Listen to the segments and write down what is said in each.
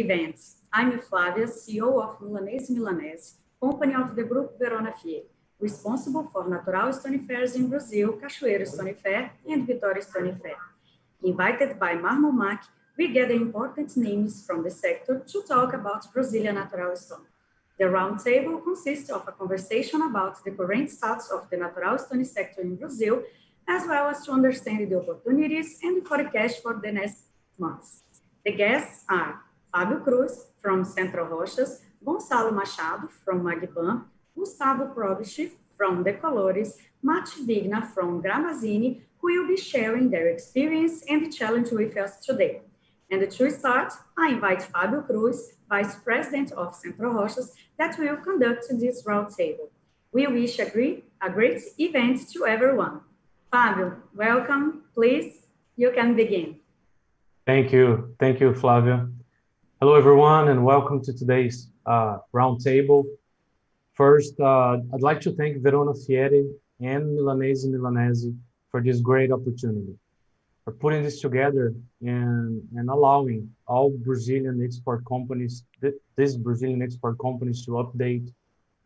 Events. I'm Flavia, CEO of Milanese, company of the group Verona Fier, responsible for Natural Stone Fairs in Brazil, Cachoeiro Stone Fair, and Vitória Stone Fair. Invited by Marmomac, we gather important names from the sector to talk about Brazilian natural stone. The roundtable consists of a conversation about the current status of the natural stone sector in Brazil, as well as to understand the opportunities and the forecast for the next months. The guests are Fábio Cruz from Central Rochas, Gonçalo Machado from Magban, Gustavo Probst from De Colores, Mati Vigna from Gramazini, who will be sharing their experience and challenge with us today. And to start, I invite Fábio Cruz, Vice President of Central Rochas, that will conduct this roundtable. We wish a great event to everyone. Fábio, welcome. Please, you can begin. Thank you, Flavia. Hello, everyone, and welcome to today's roundtable. First, I'd like to thank Verona Fiere and Milanese for this great opportunity, for putting this together and allowing all Brazilian export companies, these Brazilian export companies, to update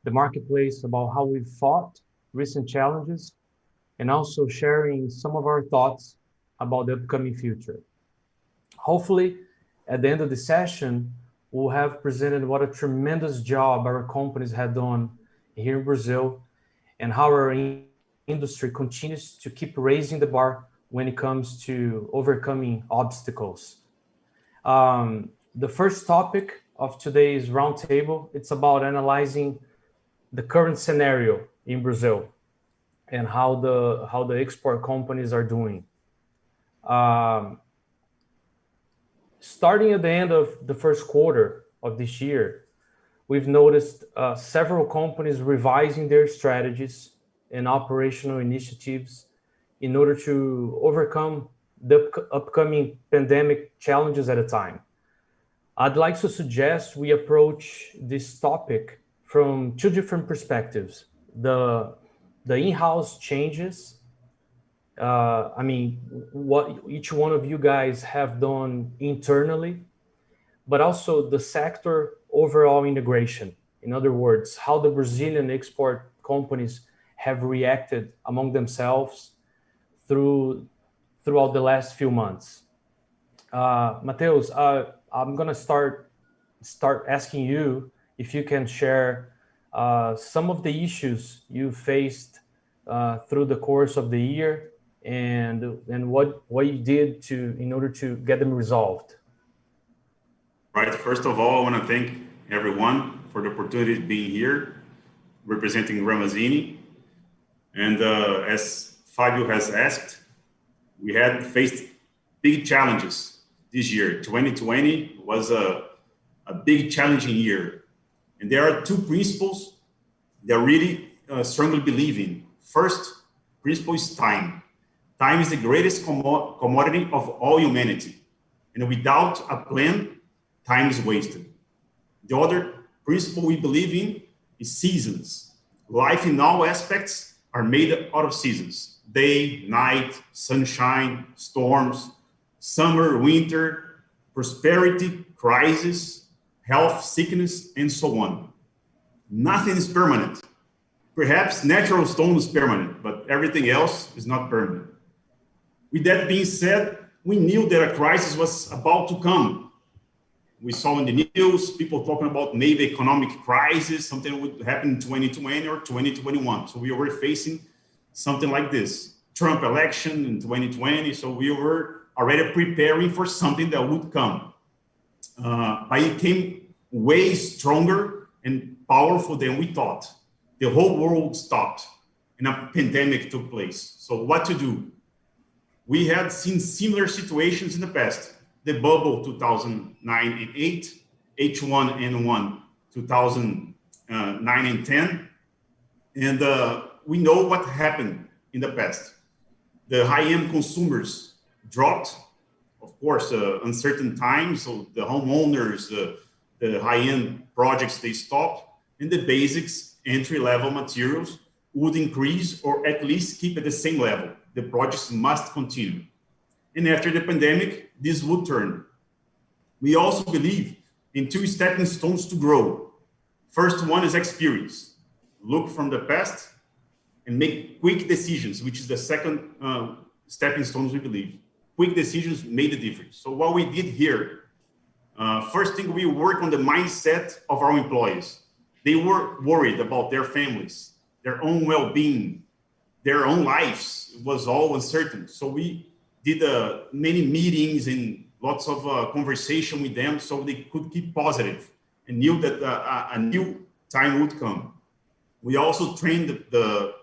the marketplace about how we fought recent challenges and also sharing some of our thoughts about the upcoming future. Hopefully, at the end of the session, we'll have presented what a tremendous job our companies had done here in Brazil and how our industry continues to keep raising the bar when it comes to overcoming obstacles. The first topic of today's roundtable, it's about analyzing the current scenario in Brazil and how the export companies are doing. Starting at the end of the first quarter of this year, we've noticed several companies revising their strategies and operational initiatives in order to overcome the upcoming pandemic challenges at a time. I'd like to suggest we approach this topic from two different perspectives. The in-house changes, what each one of you guys have done internally, but also the sector overall integration. In other words, how the Brazilian export companies have reacted among themselves throughout the last few months. Mateus, I'm gonna start asking you if you can share some of the issues you faced through the course of the year and what you did in order to get them resolved. Right. First of all, I want to thank everyone for the opportunity to be here representing Gramazini. And as Fabio has asked, we had faced big challenges this year. 2020 was a big challenging year. And there are two principles that I really strongly believe in. First principle is time. Time is the greatest commodity of all humanity. And without a plan, time is wasted. The other principle we believe in is seasons. Life in all aspects are made out of seasons. Day, night, sunshine, storms, summer, winter, prosperity, crisis, health, sickness, and so on. Nothing is permanent. Perhaps natural stone is permanent, but everything else is not permanent. With that being said, we knew that a crisis was about to come. We saw in the news people talking about maybe economic crisis, something would happen in 2020 or 2021. So we were facing something like this. Trump election in 2020, so we were already preparing for something that would come. But it came way stronger and powerful than we thought. The whole world stopped and a pandemic took place. So what to do? We had seen similar situations in the past. The bubble 2009 and 8, H1N1 2009 and 10. And we know what happened in the past. The high-end consumers dropped, of course, uncertain times. So the homeowners, the high-end projects, they stopped. And the basics, entry-level materials would increase or at least keep at the same level. The projects must continue. And after the pandemic, this would turn. We also believe in two stepping stones to grow. First one is experience. Look from the past and make quick decisions, which is the second stepping stones, we believe. Quick decisions made a difference. So what we did here, first thing, we work on the mindset of our employees. They were worried about their families, their own well-being, their own lives. It was all uncertain. So we did many meetings and lots of conversation with them so they could keep positive and knew that a new time would come. We also trained the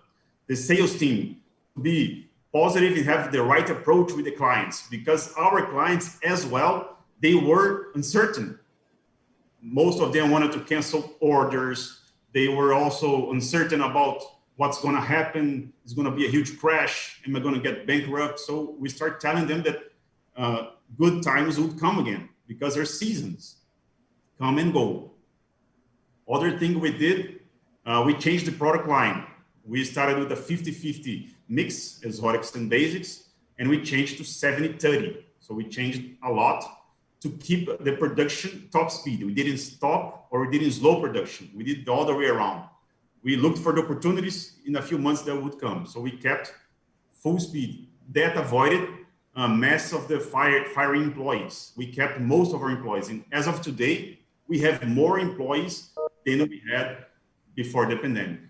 sales team to be positive and have the right approach with the clients, because our clients as well, they were uncertain. Most of them wanted to cancel orders. They were also uncertain about what's going to happen. It's going to be a huge crash. Am I going to get bankrupt? So we start telling them that good times would come again, because there's seasons come and go. Other thing we did, we changed the product line. We started with a 50-50 mix as Rolex and basics, and we changed to 70-30. So we changed a lot to keep the production top speed. We didn't stop or we didn't slow production. We did the other way around. We looked for the opportunities in a few months that would come. So we kept full speed. That avoided a mess of the firing employees. We kept most of our employees. And as of today, we have more employees than we had before the pandemic.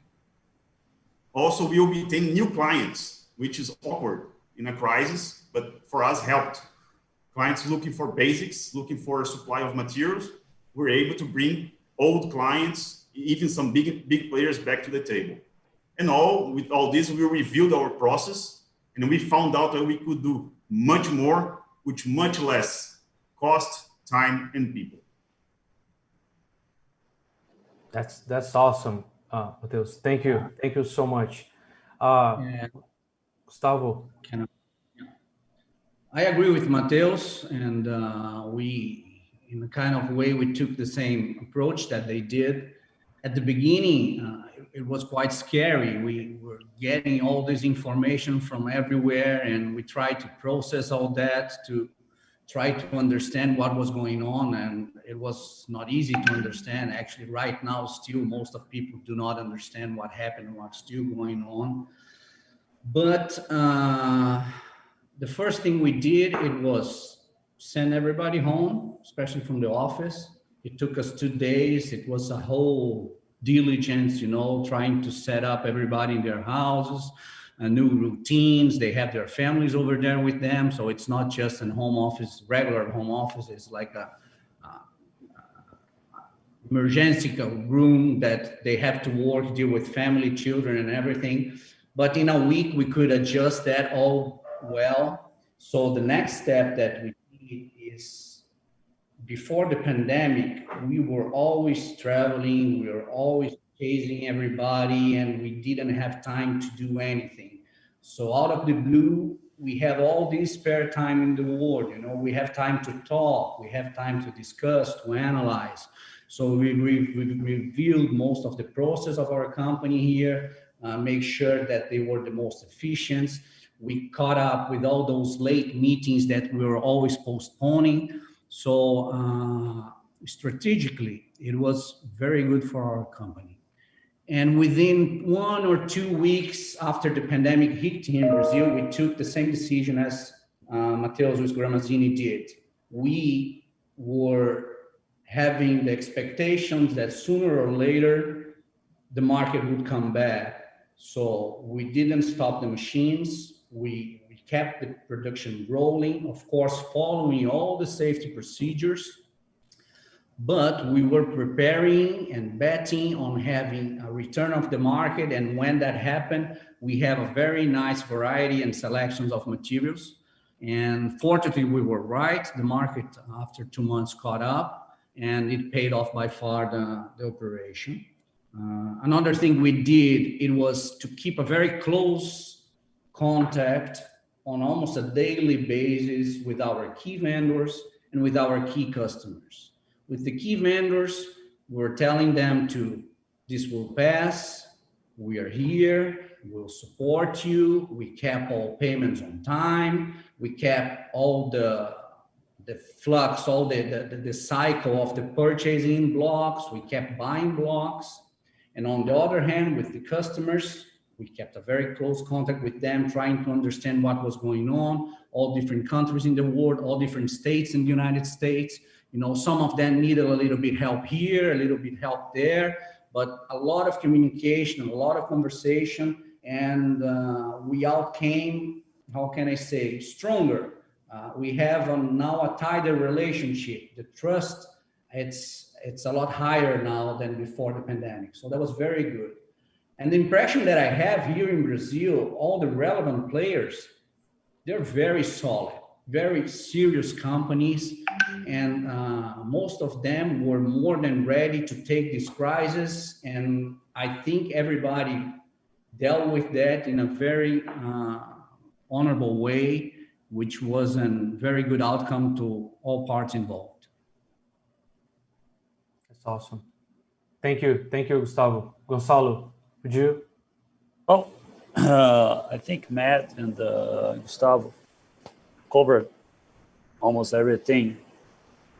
Also, we will be taking new clients, which is awkward in a crisis, but for us helped. Clients looking for basics, looking for a supply of materials. We're able to bring old clients, even some big players back to the table. And with all this, we reviewed our process and we found out that we could do much more with much less cost, time, and people. That's awesome, Mateus. Thank you so much. Gustavo. I agree with Mateus, and we, in a kind of way, we took the same approach that they did. At the beginning, it was quite scary. We were getting all this information from everywhere, and we tried to process all that to try to understand what was going on, and it was not easy to understand. Actually, right now, still, most of people do not understand what happened and what's still going on. But the first thing we did, it was send everybody home, especially from the office. It took us 2 days. It was a whole diligence, trying to set up everybody in their houses, new routines. They have their families over there with them. So it's not just a home office, regular home office. It's like a emergency room that they have to work, deal with family, children, and everything. But in a week, we could adjust that all well. So the next step that we did is, before the pandemic, we were always traveling, we were always chasing everybody, and we didn't have time to do anything. So out of the blue, we have all this spare time in the world. We have time to talk, we have time to discuss, to analyze. So we reviewed most of the process of our company here, make sure that they were the most efficient. We caught up with all those late meetings that we were always postponing. So strategically, it was very good for our company. And within 1 or 2 weeks after the pandemic hit here in Brazil, we took the same decision as Mateus Gramazini did. We were having the expectations that sooner or later, the market would come back. So we didn't stop the machines. We kept the production rolling, of course, following all the safety procedures, but we were preparing and betting on having a return of the market. And when that happened, we have a very nice variety and selections of materials. And fortunately, we were right. The market, after 2 months, caught up, and it paid off by far the operation. Another thing we did, it was to keep a very close contact on almost a daily basis with our key vendors and with our key customers. With the key vendors, we're telling them this will pass, we are here, we'll support you, we kept all payments on time, we kept all the the flux, all the cycle of the purchasing blocks. We kept buying blocks. And on the other hand, with the customers, we kept a very close contact with them, trying to understand what was going on, all different countries in the world, all different states in the United States. You know, some of them needed a little bit help here, a little bit help there, but a lot of communication, a lot of conversation, and we all came, how can I say, stronger. We have now a tighter relationship. The trust, it's a lot higher now than before the pandemic. So that was very good. And the impression that I have here in Brazil, all the relevant players, they're very solid, very serious companies. And most of them were more than ready to take this crisis. And I think everybody dealt with that in a very honorable way, which was a very good outcome to all parts involved. That's awesome. Thank you, Gustavo. Gonçalo, would you? Oh, I think Matt and Gustavo covered almost everything.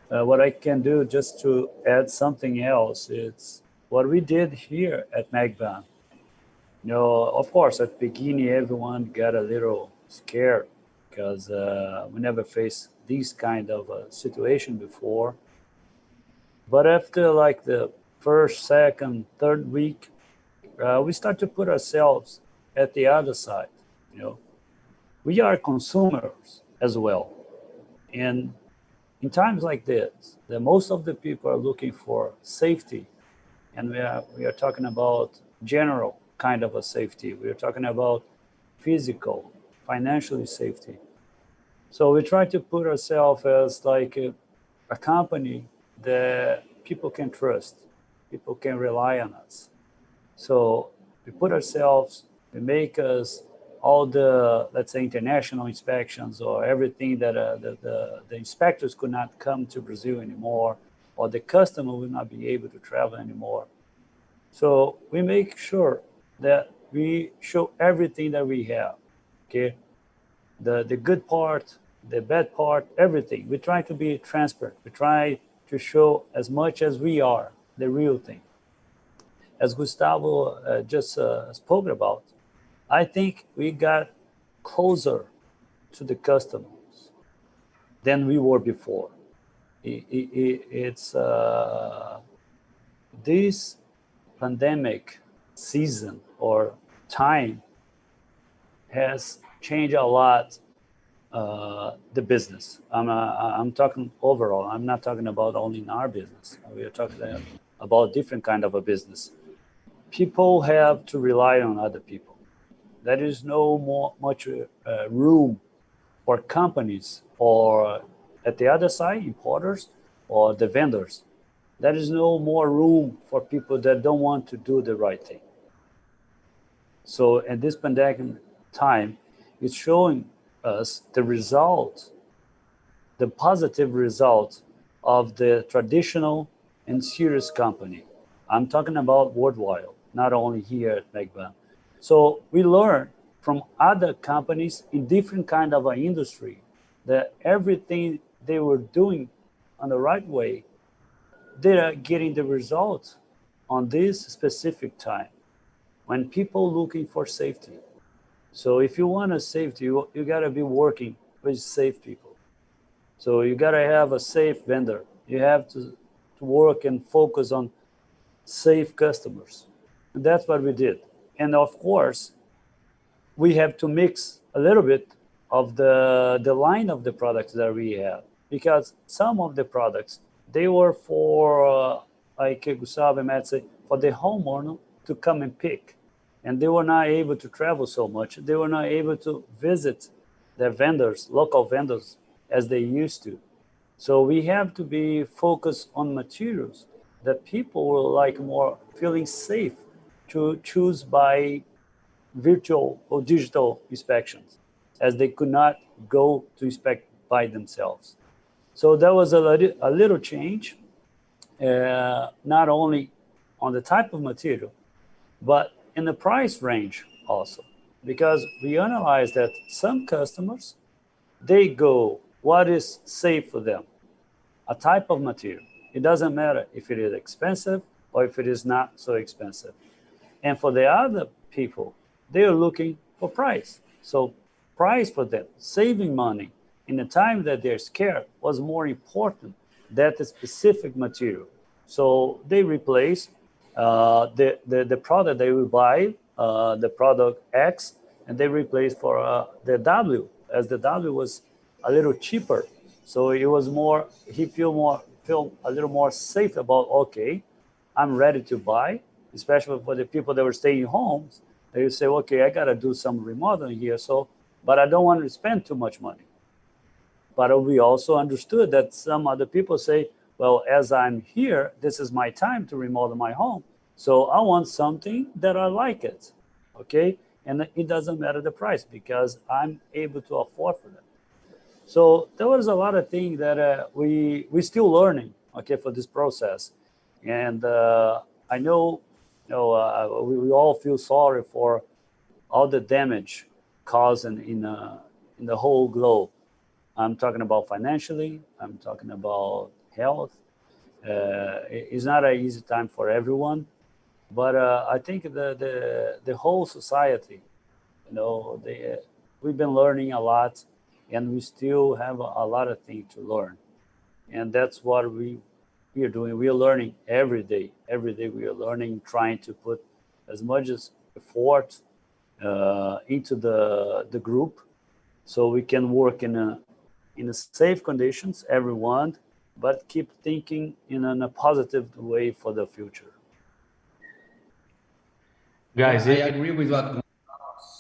What I can do just to add something else, it's what we did here at Magban. You know, of course, at the beginning, everyone got a little scared because we never faced this kind of a situation before. But after like the first, second, third week, we start to put ourselves at the other side. You know, we are consumers as well. And in times like this, the most of the people are looking for safety. And we are talking about general kind of a safety. We are talking about physical, financially safety. So we try to put ourselves as like a company that people can trust, people can rely on us. So we put ourselves, we make us all the, let's say, international inspections or everything that the inspectors could not come to Brazil anymore, or the customer will not be able to travel anymore. So we make sure that we show everything that we have, okay? The good part, the bad part, everything. We try to be transparent. We try to show as much as we are, the real thing. As Gustavo just spoke about, I think we got closer to the customers than we were before. It's this pandemic season or time has changed a lot the business. I'm talking overall. I'm not talking about only in our business. We are talking about different kind of a business. People have to rely on other people. There is no much room for companies or at the other side, importers or the vendors. There is no more room for people that don't want to do the right thing. So at this pandemic time, it's showing us the result, the positive result of the traditional and serious company. I'm talking about worldwide, not only here at Magban. So we learn from other companies in different kind of an industry that everything they were doing on the right way, they are getting the result on this specific time when people looking for safety. So if you want a safety, you gotta be working with safe people. So you gotta have a safe vendor. You have to work and focus on safe customers. And that's what we did. And of course, we have to mix a little bit of the line of the products that we have, because some of the products, they were for, like Gustavo and Matt say, for the homeowner to come and pick. And they were not able to travel so much. They were not able to visit their vendors, local vendors, as they used to. So we have to be focused on materials that people will like more feeling safe to choose by virtual or digital inspections, as they could not go to inspect by themselves. So that was a little change, not only on the type of material, but in the price range also, because we analyzed that some customers, they go what is safe for them, a type of material. It doesn't matter if it is expensive or if it is not so expensive. And for the other people, they are looking for price. So price for them, saving money in the time that they're scared was more important than the specific material. So they replace the product they will buy, the product X, and they replace for the W, as the W was a little cheaper. So it was more, he feel a little more safe about, okay, I'm ready to buy, especially for the people that were staying home. They say, okay, I got to do some remodeling here, so, but I don't want to spend too much money. But we also understood that some other people say, well, as I'm here, this is my time to remodel my home. So I want something that I like it, okay? And it doesn't matter the price because I'm able to afford for that. So there was a lot of things that we still learning, okay, for this process. And I know, we all feel sorry for all the damage caused in the whole globe. I'm talking about financially, I'm talking about health. It's not an easy time for everyone, but I think the whole society, we've been learning a lot, and we still have a lot of things to learn. And that's what we are doing. We are learning every day. Every day we are learning, trying to put as much as effort into the group, so we can work in a safe conditions, everyone, but keep thinking in a positive way for the future. Guys, I agree with what Gonzalo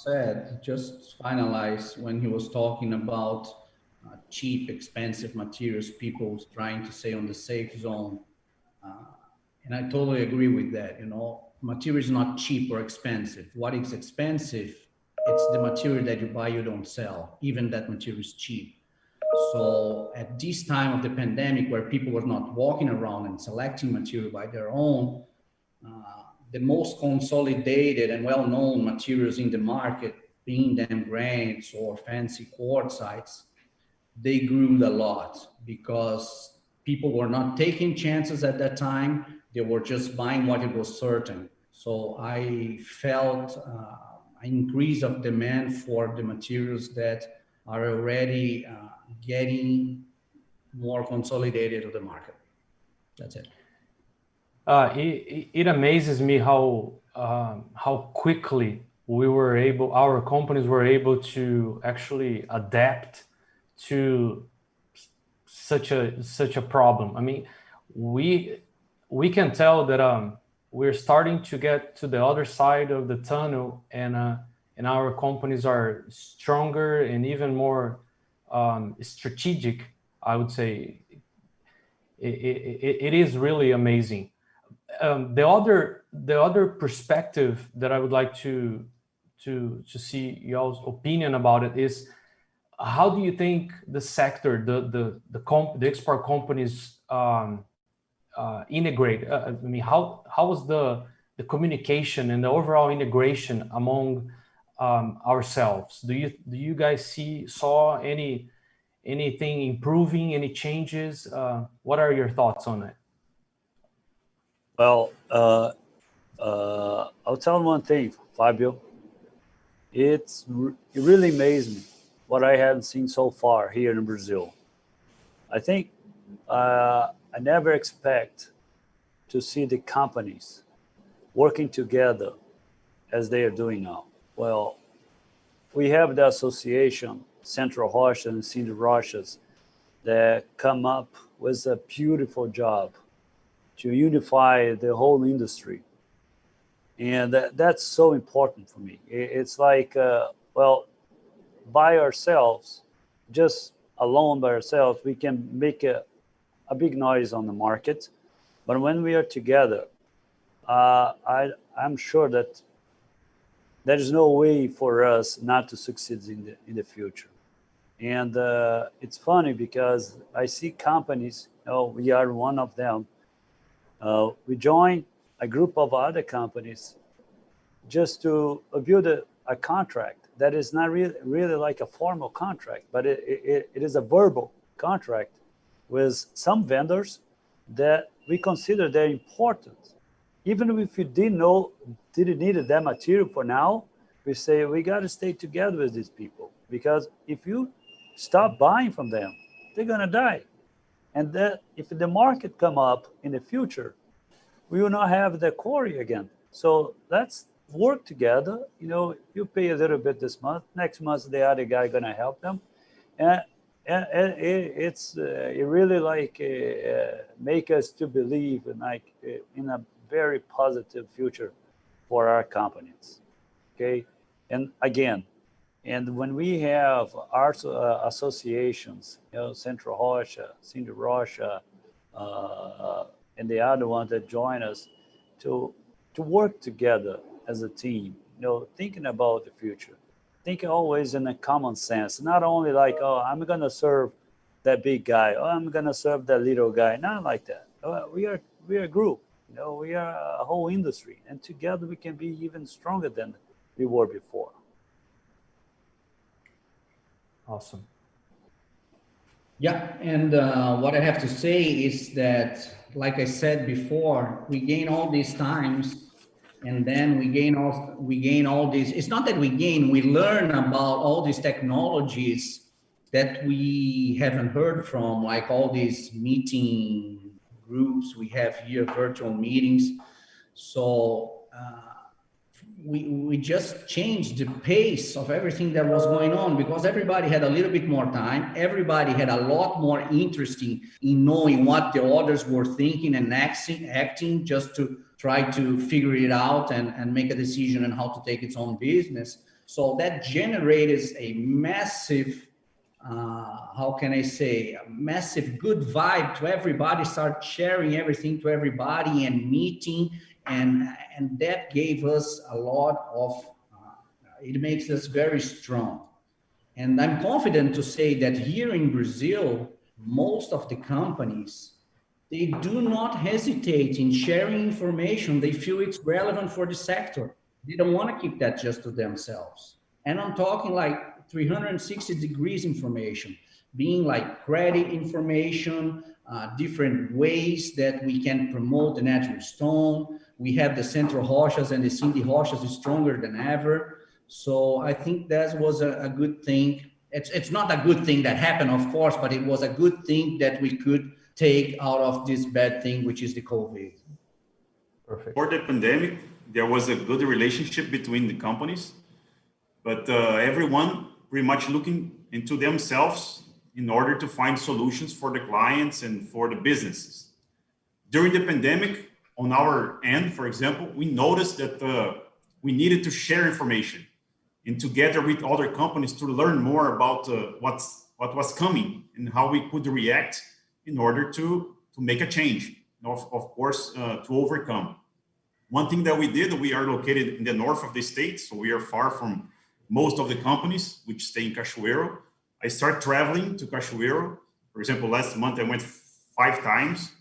said. Just finalize when he was talking about cheap, expensive materials, people trying to stay on the safe zone. And I totally agree with that. Material is not cheap or expensive. What is expensive, it's the material that you buy, you don't sell, even that material is cheap. So at this time of the pandemic, where people were not walking around and selecting material by their own, the most consolidated and well-known materials in the market, being them granites or fancy quartzites, they grew a lot because people were not taking chances at that time. They were just buying what it was certain. So I felt an increase of demand for the materials that are already getting more consolidated to the market. That's it. It amazes me how quickly our companies were able to actually adapt to such a problem. I mean, we can tell that we're starting to get to the other side of the tunnel, and our companies are stronger and even more strategic. I would say it is really amazing. The other perspective that I would like to see y'all's opinion about it is, how do you think the sector, the export companies integrate? I mean, how was the communication and the overall integration among ourselves? Do you guys saw anything improving, any changes? What are your thoughts on it? Well, I'll tell one thing, Fabio. It really amazed me what I have seen so far here in Brazil. I think I never expect to see the companies working together as they are doing now. Well, we have the association, Central Rochas and Senior Rochas, that come up with a beautiful job to unify the whole industry. And that's so important for me. It's like, by ourselves, just alone by ourselves, we can make a big noise on the market. But when we are together, I'm sure that there is no way for us not to succeed in the future. And it's funny because I see companies, we are one of them. We joined a group of other companies just to build a contract that is not really like a formal contract, but it is a verbal contract with some vendors that we consider they're important. Even if you didn't need that material for now, we say we got to stay together with these people, because if you stop buying from them, they're gonna die. And that if the market come up in the future, we will not have the quarry again. So let's work together. You know, you pay a little bit this month, next month the other guy gonna help them, and it really like make us to believe in a very positive future for our companies. Okay, and again, and when we have our associations, you know, Central Rocha, Cindy Rocha, and the other ones that join us to work together as a team, you know, thinking about the future, thinking always in a common sense, not only like, oh, I'm gonna serve that big guy, oh, I'm gonna serve that little guy, not like that. We are a group, you know, we are a whole industry, and together we can be even stronger than we were before. Awesome. Yeah, and what I have to say is that, like I said before, we gain all these times, and then we gain all these. It's not that we learn about all these technologies that we haven't heard from, like all these meeting groups we have here, virtual meetings. So we just changed the pace of everything that was going on, because everybody had a little bit more time. Everybody had a lot more interest in knowing what the others were thinking and acting just to try to figure it out and make a decision on how to take its own business. So that generated a massive, how can I say, a massive good vibe to everybody, start sharing everything to everybody and meeting. And that gave us a lot of, it makes us very strong. And I'm confident to say that here in Brazil, most of the companies, they do not hesitate in sharing information. They feel it's relevant for the sector. They don't want to keep that just to themselves. And I'm talking like 360 degrees information, being like credit information, different ways that we can promote the natural stone. We have the Central Rochas and the Cindy Rochas is stronger than ever. So I think that was a good thing. It's not a good thing that happened, of course, but it was a good thing that we could take out of this bad thing, which is the COVID. Perfect. For the pandemic, there was a good relationship between the companies, but everyone pretty much looking into themselves in order to find solutions for the clients and for the businesses. During the pandemic, on our end, for example, we noticed that we needed to share information and together with other companies to learn more about what was coming and how we could react in order to make a change, of course, to overcome. One thing that we did, we are located in the north of the state, so we are far from most of the companies which stay in Cachoeiro. I started traveling to Cachoeiro. For example, last month I went 5 times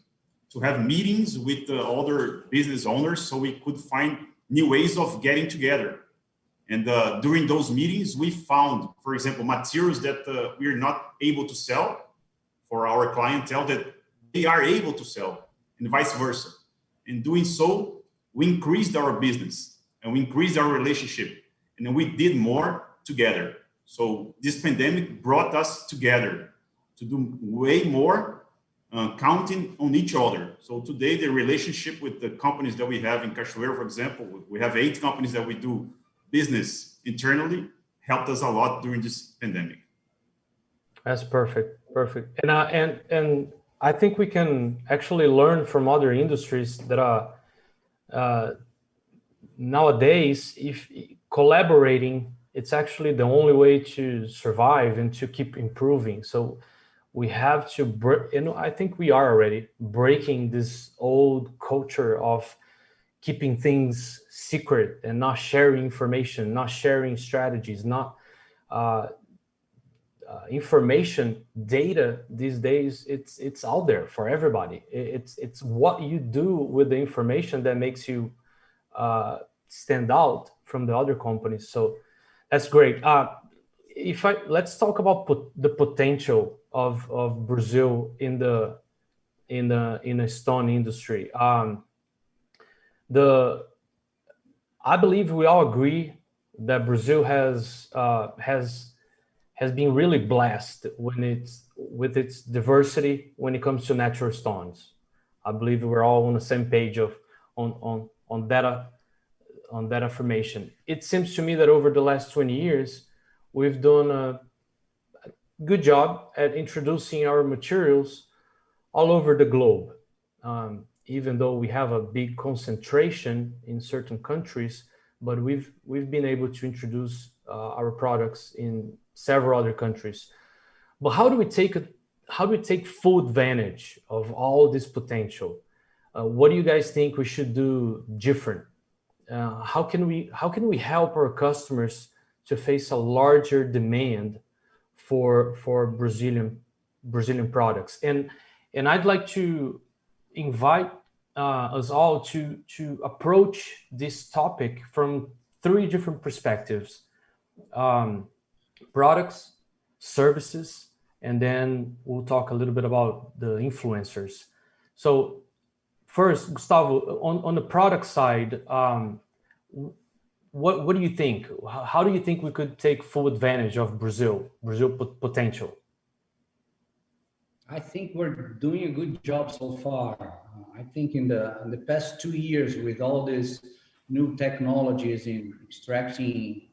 to have meetings with other business owners so we could find new ways of getting together. And during those meetings, we found, for example, materials that we are not able to sell for our clientele that they are able to sell, and vice versa. In doing so, we increased our business and we increased our relationship, and then we did more together. So this pandemic brought us together to do way more, counting on each other. So today, the relationship with the companies that we have in Cachoeiro, for example, we have 8 companies that we do business internally, helped us a lot during this pandemic. That's perfect, perfect. And I think we can actually learn from other industries that are nowadays, if collaborating, it's actually the only way to survive and to keep improving. So we have to, I think we are already breaking this old culture of keeping things secret and not sharing information, not sharing strategies, not information, data these days, it's out there for everybody. It's what you do with the information that makes you stand out from the other companies. So That's great. Let's talk about the potential of Brazil in the stone industry. I believe we all agree that Brazil has been really blessed with its diversity when it comes to natural stones. I believe we're all on the same page on that affirmation. It seems to me that over the last 20 years, we've done a good job at introducing our materials all over the globe. Even though we have a big concentration in certain countries, but we've been able to introduce our products in several other countries. But how do we take full advantage of all this potential? What do you guys think we should do different? How can we help our customers to face a larger demand for Brazilian products? And I'd like to invite us all to approach this topic from 3 different perspectives: products, services, and then we'll talk a little bit about the influencers. So first, Gustavo, on the product side, what do you think? How do you think we could take full advantage of Brazil potential? I think we're doing a good job so far. I think in the past 2 years, with all these new technologies in extracting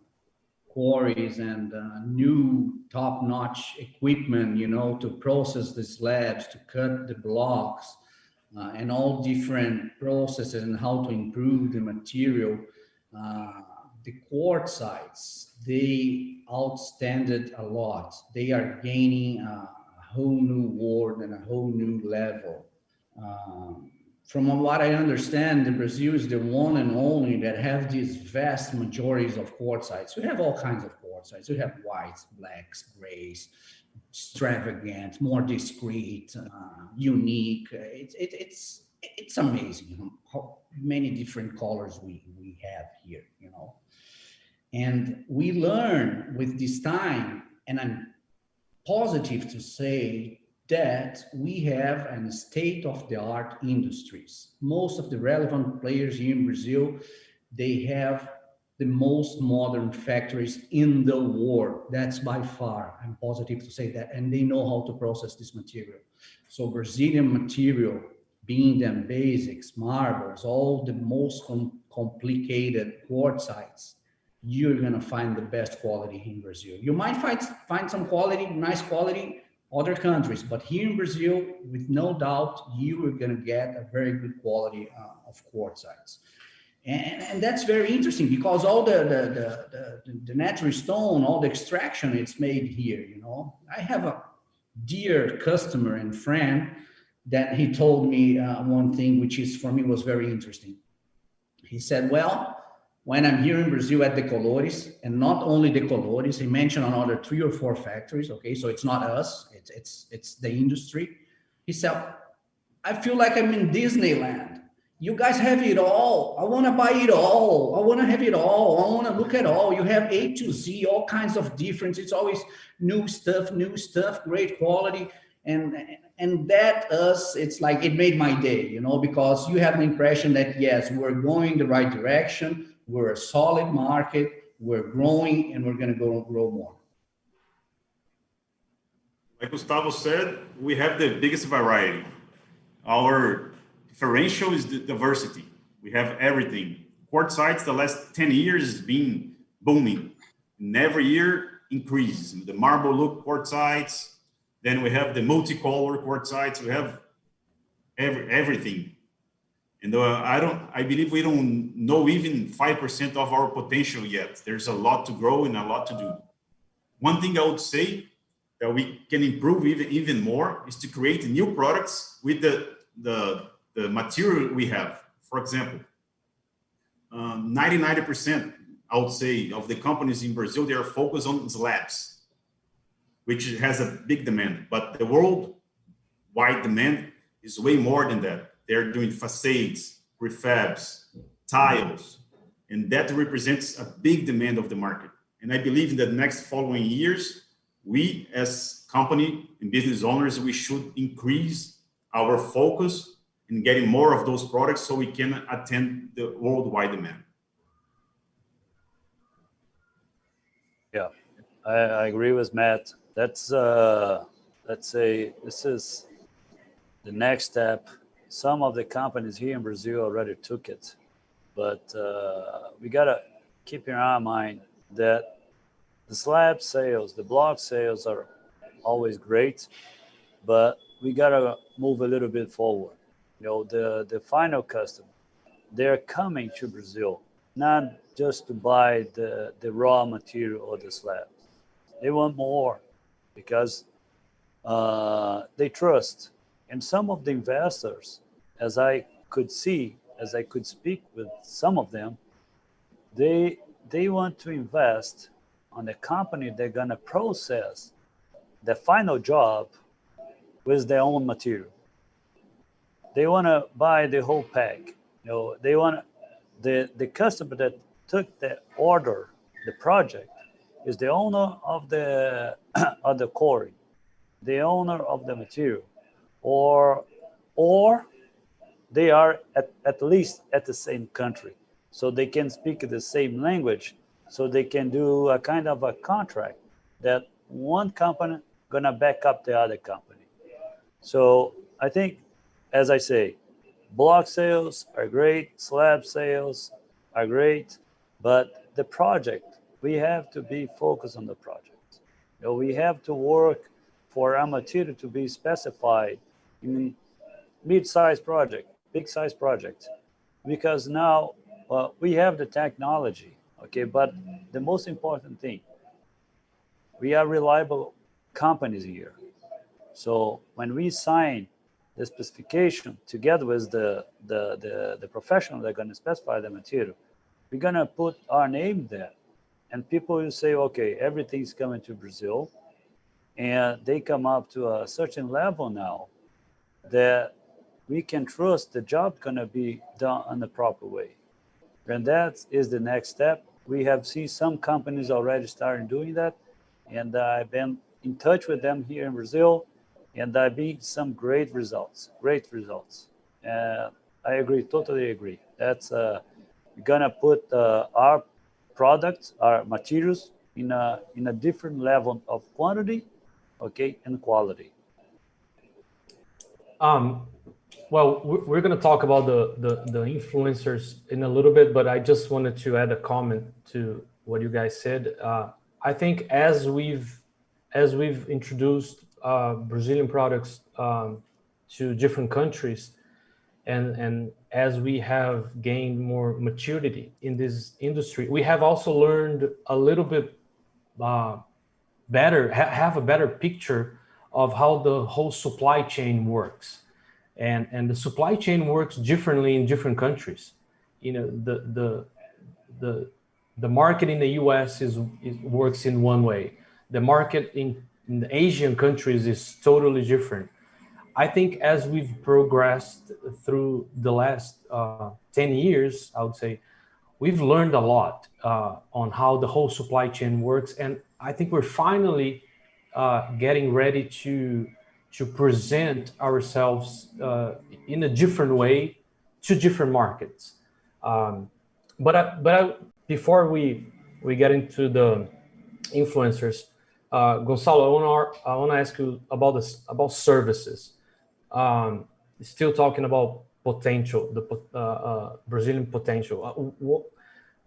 quarries and new top-notch equipment, to process the slabs, to cut the blocks, and all different processes and how to improve the material. The quartzites, they outstanded a lot. They are gaining a whole new world and a whole new level. From what I understand, Brazil is the one and only that have these vast majorities of quartzites. We have all kinds of quartzites. We have whites, blacks, grays, extravagant, more discreet, unique. It's amazing how many different colors we have here, And we learn with this time, and I'm positive to say that we have a state-of-the-art industries. Most of the relevant players here in Brazil, they have the most modern factories in the world. That's by far, I'm positive to say that, and they know how to process this material. So Brazilian material, being them basics, marbles, all the most complicated quartzites, you're gonna find the best quality in Brazil. You might find some quality, nice quality, other countries, but here in Brazil, with no doubt, you are gonna get a very good quality of quartzites. And that's very interesting because all the natural stone, all the extraction, it's made here, I have a dear customer and friend that he told me one thing, which is for me was very interesting. He said, well, when I'm here in Brazil at the Colores, and not only the Colores, he mentioned another 3 or 4 factories. Okay, so it's not us, it's the industry. He said, I feel like I'm in Disneyland. You guys have it all. I want to buy it all. I want to have it all. I want to look at all. You have A to Z, all kinds of difference. It's always new stuff, great quality. And that it's like, it made my day, because you have the impression that, yes, we're going the right direction. We're a solid market, we're growing, and we're going to grow more. Like Gustavo said, we have the biggest variety. Our differential is the diversity. We have everything. Quartzites, the last 10 years has been booming. And every year increases. The marble look quartzites, then we have the multicolor quartzites, we have everything. And I believe we don't know even 5% of our potential yet. There's a lot to grow and a lot to do. One thing I would say that we can improve even more is to create new products with the material we have. For example, 90%, I would say, of the companies in Brazil, they are focused on slabs, which has a big demand. But the worldwide demand is way more than that. They're doing facades, prefabs, tiles, and that represents a big demand of the market. And I believe in the next following years, we as company and business owners, we should increase our focus in getting more of those products so we can attend the worldwide demand. Yeah, I agree with Matt. That's let's say this is the next step. Some of the companies here in Brazil already took it, but we gotta keep in our mind that the slab sales, the block sales are always great, but we gotta move a little bit forward. You know, the final customer, they're coming to Brazil, not just to buy the raw material or the slab. They want more because they trust. And some of the investors, as I could see, as I could speak with some of them, they want to invest on a company they're gonna process the final job with their own material. They wanna buy the whole pack. You know, they want the customer that took the order, the project, is the owner of the of the quarry, the owner of the material, or they are at least at the same country, so they can speak the same language, so they can do a kind of a contract that one company gonna back up the other company. So I think, as I say, block sales are great, slab sales are great, but the project, we have to be focused on the project. You know, we have to work for our material to be specified in mid-sized project, big-sized project, because now we have the technology, okay? But the most important thing, we are reliable companies here. So when we sign the specification together with the professional that are going to specify the material, we're going to put our name there. And people will say, okay, everything's coming to Brazil. And they come up to a certain level now that we can trust the job going to be done in the proper way. And that is the next step. We have seen some companies already starting doing that. And I've been in touch with them here in Brazil. And I've been some great results. I agree, totally agree. That's we're gonna put our products, our materials in a different level of quantity, okay, and quality. Well, we're going to talk about the influencers in a little bit, but I just wanted to add a comment to what you guys said. I think as we've introduced Brazilian products to different countries, and as we have gained more maturity in this industry, we have also learned a little bit better, have a better picture of how the whole supply chain works. And the supply chain works differently in different countries. You know, the market in the US works in one way. The market in the Asian countries is totally different. I think as we've progressed through the last 10 years, I would say, we've learned a lot on how the whole supply chain works. And I think we're finally getting ready to present ourselves in a different way to different markets. Before we get into the influencers, Gonçalo, I want to ask you about services. Still talking about potential, the Brazilian potential.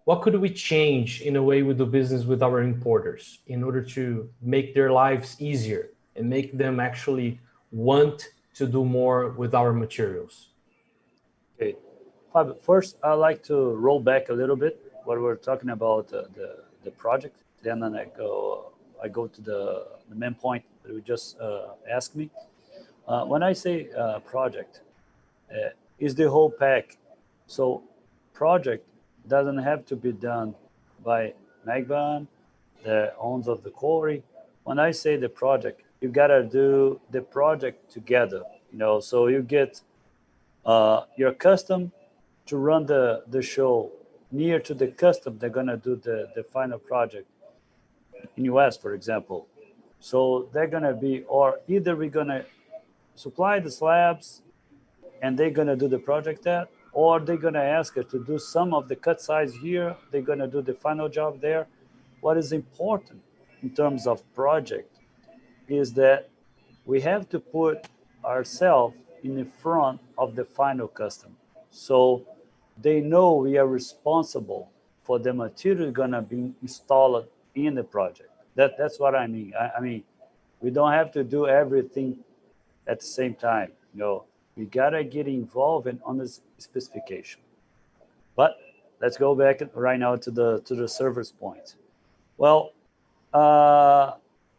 What could we change in a way we do business with our importers in order to make their lives easier and make them actually want to do more with our materials? Okay, Fabio, first I'd like to roll back a little bit what we're talking about the project. Then I go to the main point that you just asked me. When I say project, is the whole pack. So project doesn't have to be done by Magban, the owners of the quarry. When I say the project, you gotta do the project together, you know, so you get your custom to run the show near to the custom they're gonna do the final project. in US, for example. So they're gonna be, or either we're gonna supply the slabs and they're gonna do the project that, or they're gonna ask us to do some of the cut size here, they're gonna do the final job there. What is important in terms of project is that we have to put ourselves in the front of the final customer. So they know we are responsible for the material gonna be installed in the project. That's what I mean. I mean, we don't have to do everything at the same time. You know, we gotta get involved on this specification. But let's go back right now to the server's point. Well,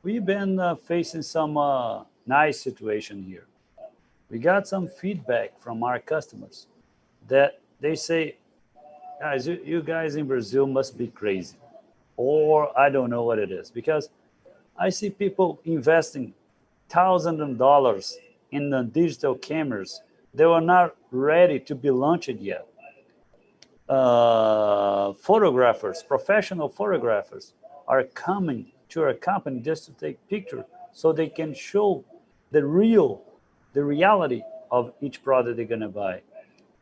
we've been facing some nice situation here. We got some feedback from our customers that they say, guys, you guys in Brazil must be crazy, or I don't know what it is, because I see people investing thousands of dollars in the digital cameras. They were not ready to be launched yet. Photographers, professional photographers are coming to our company just to take pictures so they can show the reality of each product they're gonna buy.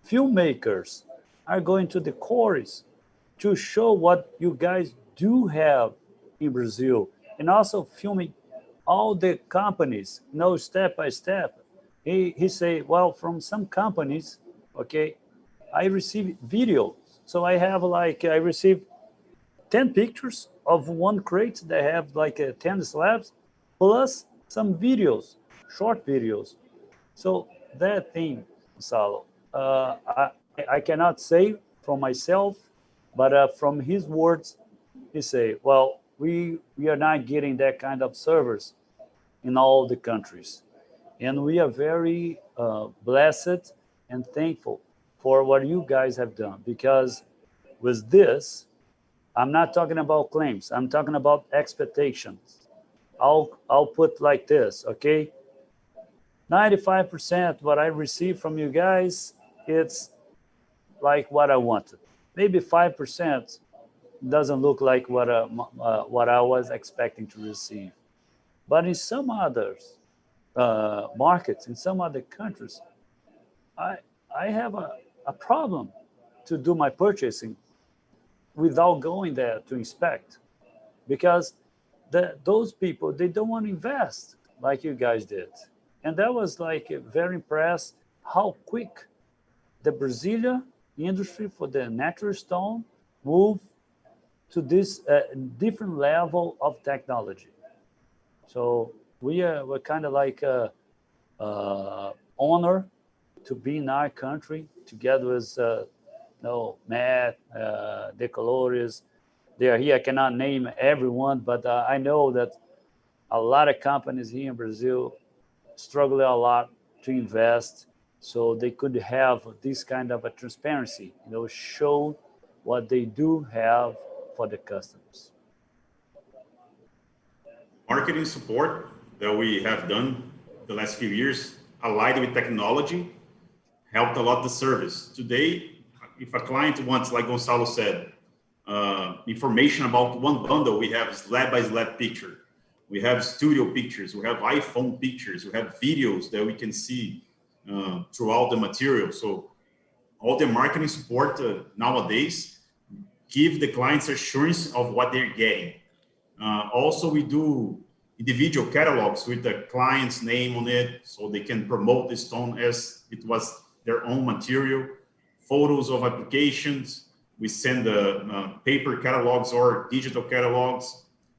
Filmmakers are going to the quarries to show what you guys do have in Brazil, and also filming all the companies, you know, step by step. He say, well, from some companies, okay, I receive video. So I have like, I received 10 pictures of one crate that have like 10 slabs, plus some videos, short videos. So that thing, Gonzalo, I cannot say from myself, but from his words, he say, well, we are not getting that kind of servers in all the countries. And we are very blessed and thankful for what you guys have done, because with this, I'm not talking about claims, I'm talking about expectations. I'll put like this, okay? 95% what I receive from you guys, it's like what I wanted. Maybe 5% doesn't look like what I was expecting to receive. But in some others markets, in some other countries, I have a problem to do my purchasing without going there to inspect, because those people, they don't want to invest like you guys did. And that was like very impressed how quick the Brazilian industry for the natural stone moved to this different level of technology. So we're kind of like honor to be in our country together with Matt, De Colores. They are here. I cannot name everyone, but I know that a lot of companies here in Brazil struggle a lot to invest, so they could have this kind of a transparency, show what they do have for the customers. Marketing support that we have done the last few years, allied with technology, helped a lot the service. Today, if a client wants, like Gonzalo said, information about one bundle, we have slab by slab picture. We have studio pictures, we have iPhone pictures, we have videos that we can see throughout the material. So all the marketing support nowadays give the clients assurance of what they're getting. Also, we do individual catalogs with the client's name on it, so they can promote the stone as it was their own material. Photos of applications. We send paper catalogs or digital catalogs.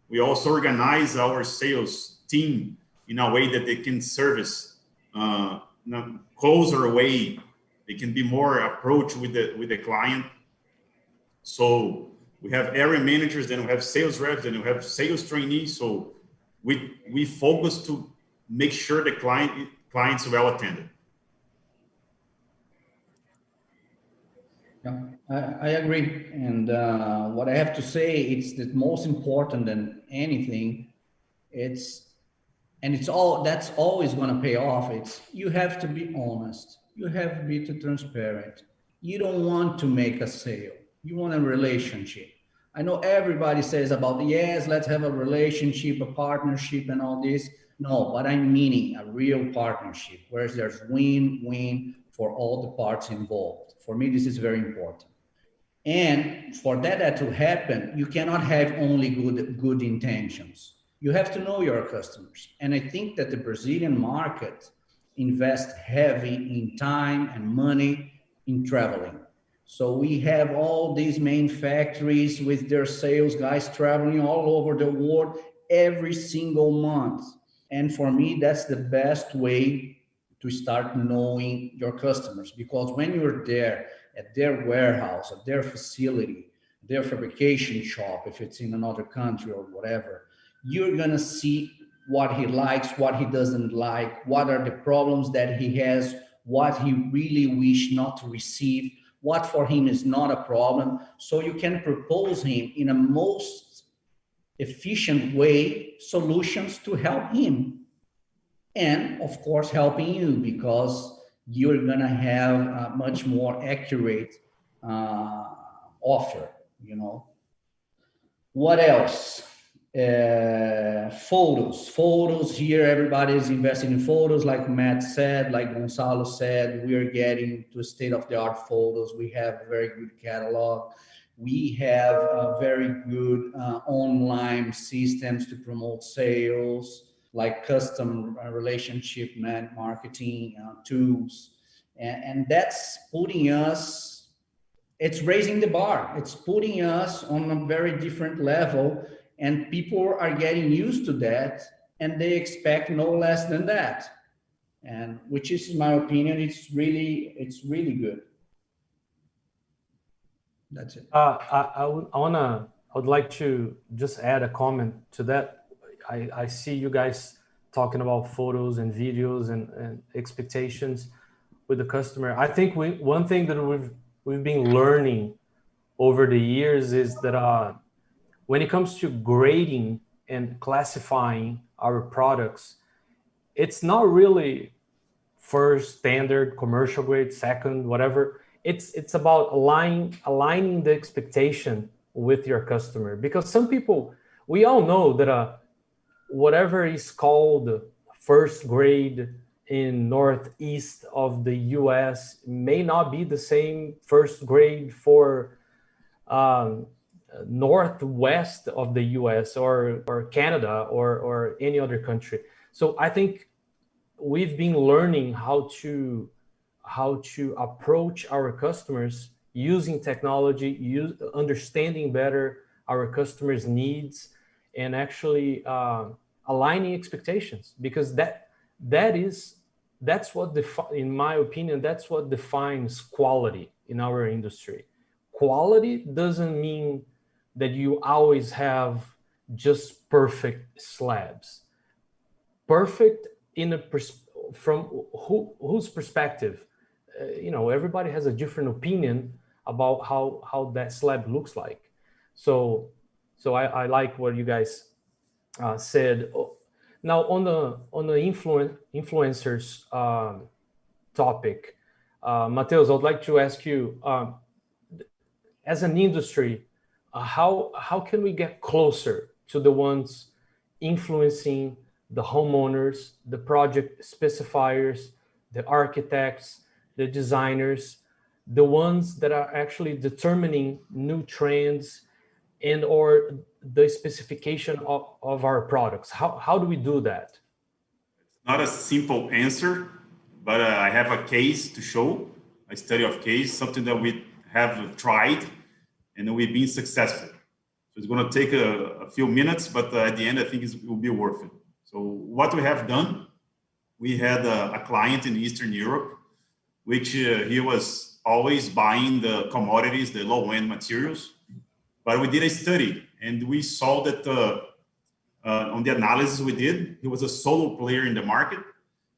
We also organize our sales team in a way that they can service closer away. They can be more approach with the client. So we have area managers, then we have sales reps, then we have sales trainees. So we focus to make sure the clients well attended. Yeah, I agree. And what I have to say, it's the most important than anything. That's always going to pay off. You have to be honest. You have to be transparent. You don't want to make a sale. You want a relationship. I know everybody says about, yes, let's have a relationship, a partnership and all this. No, but I'm meaning a real partnership where there's win-win for all the parts involved. For me, this is very important. And for that to happen, you cannot have only good intentions. You have to know your customers. And I think that the Brazilian market invests heavy in time and money in traveling. So we have all these main factories with their sales guys traveling all over the world every single month. And for me, that's the best way to start knowing your customers, because when you're there at their warehouse, at their facility, their fabrication shop, if it's in another country or whatever, you're gonna see what he likes, what he doesn't like, what are the problems that he has, what he really wish not to receive, what for him is not a problem. So you can propose him in a most efficient way solutions to help him. And of course, helping you, because you're gonna have a much more accurate offer, you know. What else? Photos here, everybody is investing in photos, like Matt said, like Gonzalo said. We are getting to state-of-the-art photos. We have a very good catalog. We have a very good online systems to promote sales, like custom relationship marketing tools. And that's putting us, it's raising the bar. It's putting us on a very different level, and people are getting used to that, and they expect no less than that. And which is, in my opinion, it's really good. That's it. I would like to just add a comment to that. I see you guys talking about photos and videos and expectations with the customer. I think one thing that we've been learning over the years is that when it comes to grading and classifying our products, it's not really first, standard, commercial grade, second, whatever. It's about aligning the expectation with your customer, because some people, we all know that whatever is called first grade in northeast of the US may not be the same first grade for northwest of the US or Canada or any other country. So I think we've been learning how to approach our customers using technology, understanding better our customers' needs, and actually aligning expectations, because that's what in my opinion, that's what defines quality in our industry. Quality doesn't mean that you always have just perfect slabs. Perfect from whose perspective? You know, everybody has a different opinion about how that slab looks like. So I like what you guys said. Now on the influencers topic, Mateus, I'd like to ask you, as an industry, how can we get closer to the ones influencing the homeowners, the project specifiers, the architects, the designers, the ones that are actually determining new trends and or the specification of our products? How do we do that? It's not a simple answer, but I have a case to show, a study of case, something that we have tried and we've been successful. So it's going to take a few minutes, but at the end, I think it will be worth it. So what we have done, we had a client in Eastern Europe, which he was always buying the commodities, the low-end materials. But we did a study and we saw that on the analysis we did, he was a solo player in the market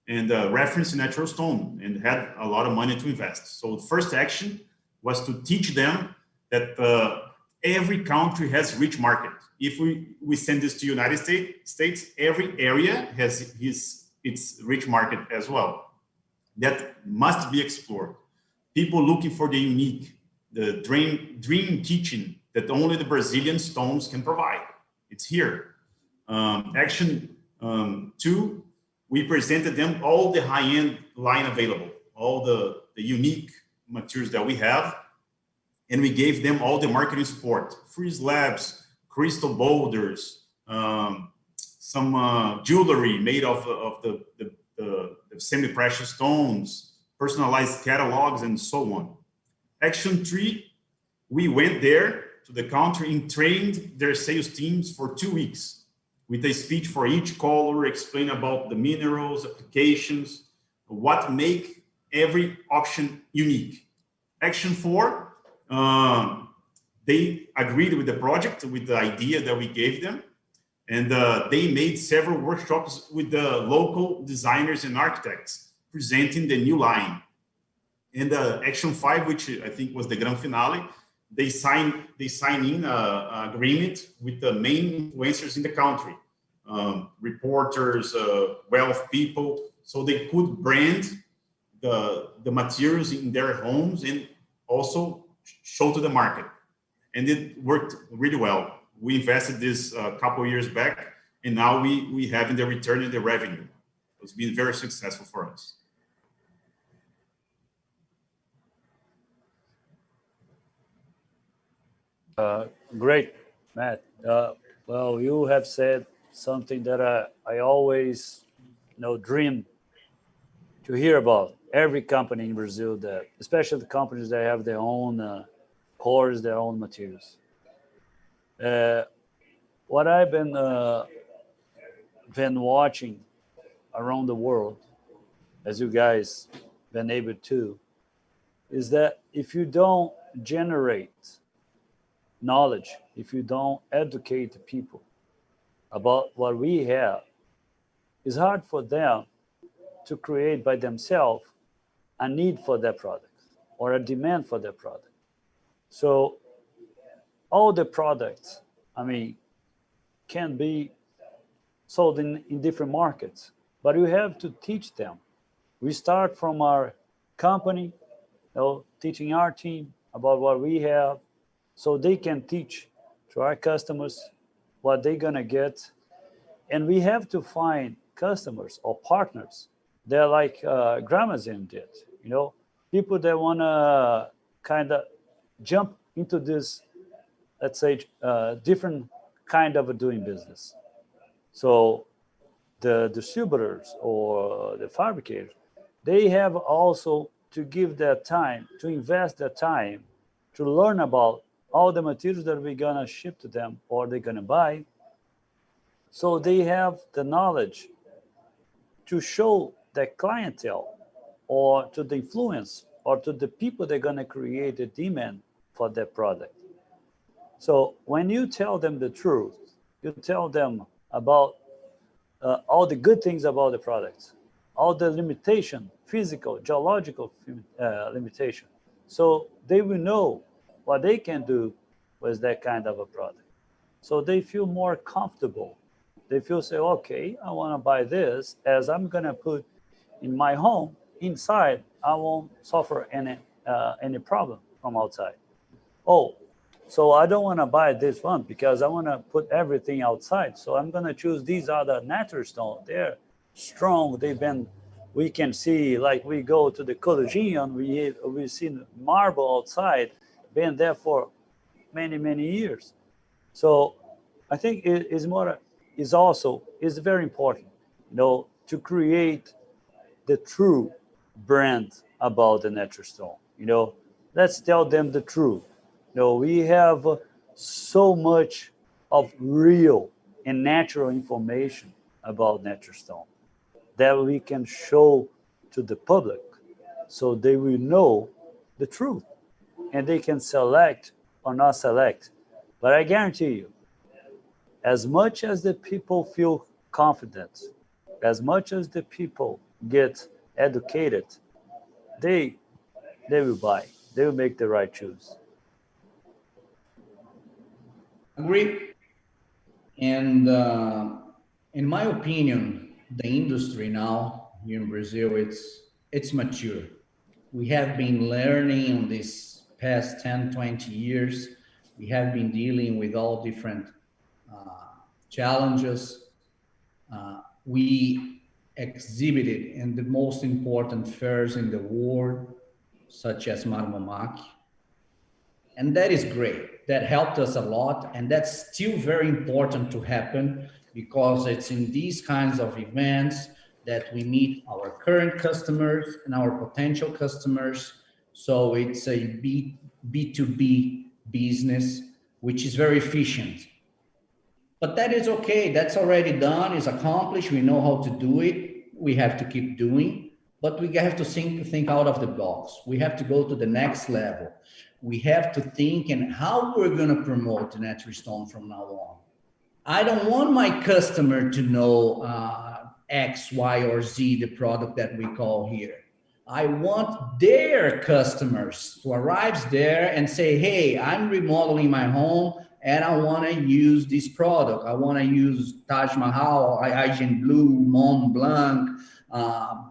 and referenced natural stone and had a lot of money to invest. So the first action was to teach them that every country has rich market. If we send this to United States, every area has its rich market as well. That must be explored. People looking for the unique, the dream kitchen that only the Brazilian stones can provide. It's here. Action 2, we presented them all the high-end line available, all the unique materials that we have, and we gave them all the marketing support, free slabs, crystal boulders, some jewelry made of the semi-precious stones, personalized catalogs, and so on. Action 3, we went there to the country and trained their sales teams for 2 weeks with a speech for each color, explain about the minerals, applications, what make every option unique. Action 4, they agreed with the project, with the idea that we gave them, and they made several workshops with the local designers and architects presenting the new line. And Action 5, which I think was the grand finale, they signed in an agreement with the main influencers in the country, reporters, wealth people, so they could brand the materials in their homes and also show to the market. And it worked really well. We invested this a couple of years back, and now we have in the return in the revenue. It's been very successful for us. Great, Matt. Well, you have said something that I always dream to hear about. Every company in Brazil, that especially the companies that have their own cores, their own materials. What I've been watching around the world, as you guys been able to, is that if you don't generate knowledge, if you don't educate the people about what we have, it's hard for them to create by themselves a need for their product or a demand for their product. So all the products, can be sold in different markets, but you have to teach them. We start from our company, teaching our team about what we have, so they can teach to our customers what they're gonna get. And we have to find customers or partners that like Gramazine did, people that wanna kind of jump into this, let's say, different kind of doing business. So the distributors or the fabricators, they have also to give their time, to invest their time, to learn about all the materials that we're gonna ship to them or they're gonna buy. So they have the knowledge to show the clientele or to the influence or to the people they're gonna create a demand for their product. So when you tell them the truth, you tell them about all the good things about the products, all the limitation, physical, geological limitation. So they will know what they can do with that kind of a product. So they feel more comfortable. They feel, say, okay, I want to buy this, as I'm going to put in my home, inside, I won't suffer any problem from outside. Oh, so I don't want to buy this one because I want to put everything outside. So I'm going to choose these other natural stones. They're strong. We can see, like we go to the Collegian, we see marble outside, been there for many, many years. So I think it's very important, to create the true brand about the natural stone. Let's tell them the truth. We have so much of real and natural information about natural stone that we can show to the public so they will know the truth and they can select or not select. But I guarantee you, as much as the people feel confident, as much as the people get educated, they will buy, they will make the right choice. Agree. And in my opinion, the industry now here in Brazil, it's mature. We have been learning in these past 10, 20 years We have been dealing with all different challenges. We exhibited in the most important fairs in the world, such as Marmomac. And that is great. That helped us a lot. And that's still very important to happen, because it's in these kinds of events that we meet our current customers and our potential customers. So it's a B2B business, which is very efficient. But that is okay. That's already done, it's accomplished. We know how to do it. We have to keep doing, but we have to think out of the box. We have to go to the next level. We have to think and how we're going to promote the natural stone from now on. I don't want my customer to know X, Y, or Z, the product that we call here. I want their customers to arrive there and say, hey, I'm remodeling my home and I want to use this product. I want to use Taj Mahal, Asian Blue, Mont Blanc,